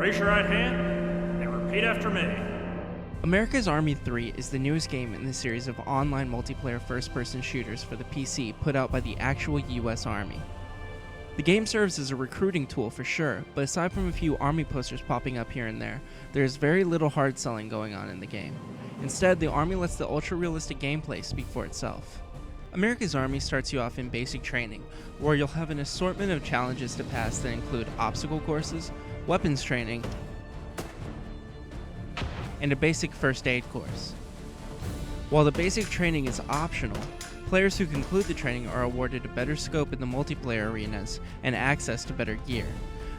raise your right hand and repeat after me. America's Army 3 is the newest game in the series of online multiplayer first-person shooters for the PC put out by the actual US Army. The game serves as a recruiting tool for sure, but aside from a few Army posters popping up here and there is very little hard selling going on in the game. Instead, the Army lets the ultra-realistic gameplay speak for itself. America's Army starts you off in basic training, where you'll have an assortment of challenges to pass that include obstacle courses, weapons training, and a basic first aid course. While the basic training is optional, players who conclude the training are awarded a better scope in the multiplayer arenas and access to better gear.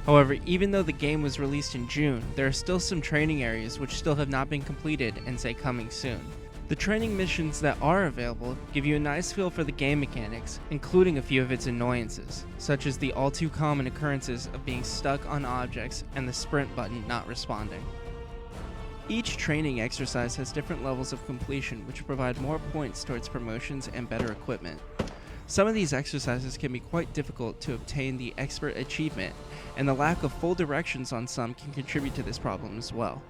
However, even though the game was released in June, there are still some training areas which still have not been completed and say coming soon. The training missions that are available give you a nice feel for the game mechanics, including a few of its annoyances, such as the all too common occurrences of being stuck on objects and the sprint button not responding. Each training exercise has different levels of completion which provide more points towards promotions and better equipment. Some of these exercises can be quite difficult to obtain the expert achievement, and the lack of full directions on some can contribute to this problem as well,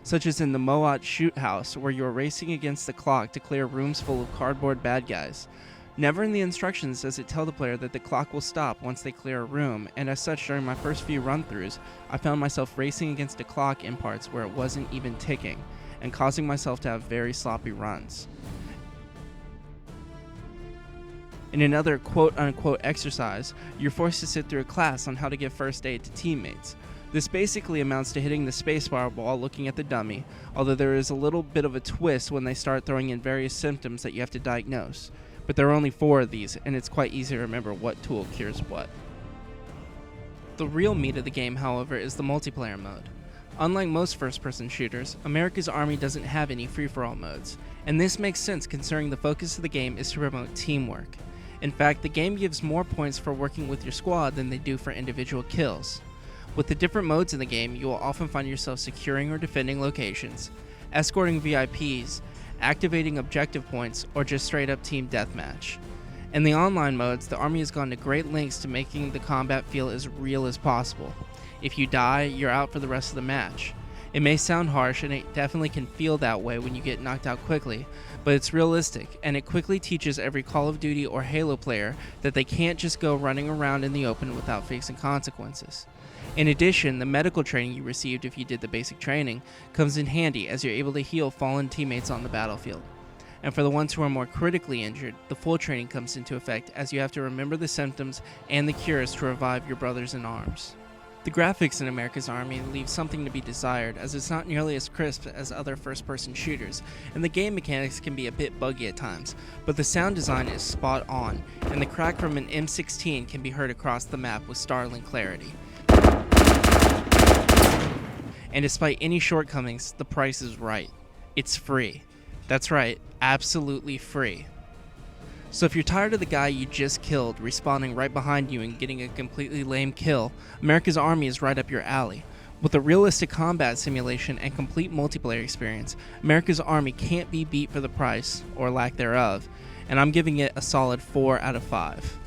such as in the Moat Shoot House where you are racing against the clock to clear rooms full of cardboard bad guys. Never in the instructions does it tell the player that the clock will stop once they clear a room, and as such during my first few run-throughs, I found myself racing against a clock in parts where it wasn't even ticking, and causing myself to have very sloppy runs. In another quote-unquote exercise, you're forced to sit through a class on how to give first aid to teammates. This basically amounts to hitting the spacebar while looking at the dummy, although there is a little bit of a twist when they start throwing in various symptoms that you have to diagnose. But there are only 4 of these, and it's quite easy to remember what tool cures what. The real meat of the game, however, is the multiplayer mode. Unlike most first-person shooters, America's Army doesn't have any free-for-all modes, and this makes sense considering the focus of the game is to promote teamwork. In fact, the game gives more points for working with your squad than they do for individual kills. With the different modes in the game, you will often find yourself securing or defending locations, escorting VIPs, activating objective points, or just straight up team deathmatch. In the online modes, the Army has gone to great lengths to making the combat feel as real as possible. If you die, you're out for the rest of the match. It may sound harsh, and it definitely can feel that way when you get knocked out quickly, but it's realistic, and it quickly teaches every Call of Duty or Halo player that they can't just go running around in the open without facing consequences. In addition, the medical training you received if you did the basic training comes in handy as you're able to heal fallen teammates on the battlefield. And for the ones who are more critically injured, the full training comes into effect as you have to remember the symptoms and the cures to revive your brothers in arms. The graphics in America's Army leave something to be desired, as it's not nearly as crisp as other first-person shooters, and the game mechanics can be a bit buggy at times, but the sound design is spot on, and the crack from an M16 can be heard across the map with startling clarity. And despite any shortcomings, the price is right. It's free. That's right, absolutely free. So if you're tired of the guy you just killed respawning right behind you and getting a completely lame kill, America's Army is right up your alley. With a realistic combat simulation and complete multiplayer experience, America's Army can't be beat for the price, or lack thereof, and I'm giving it a solid 4 out of 5.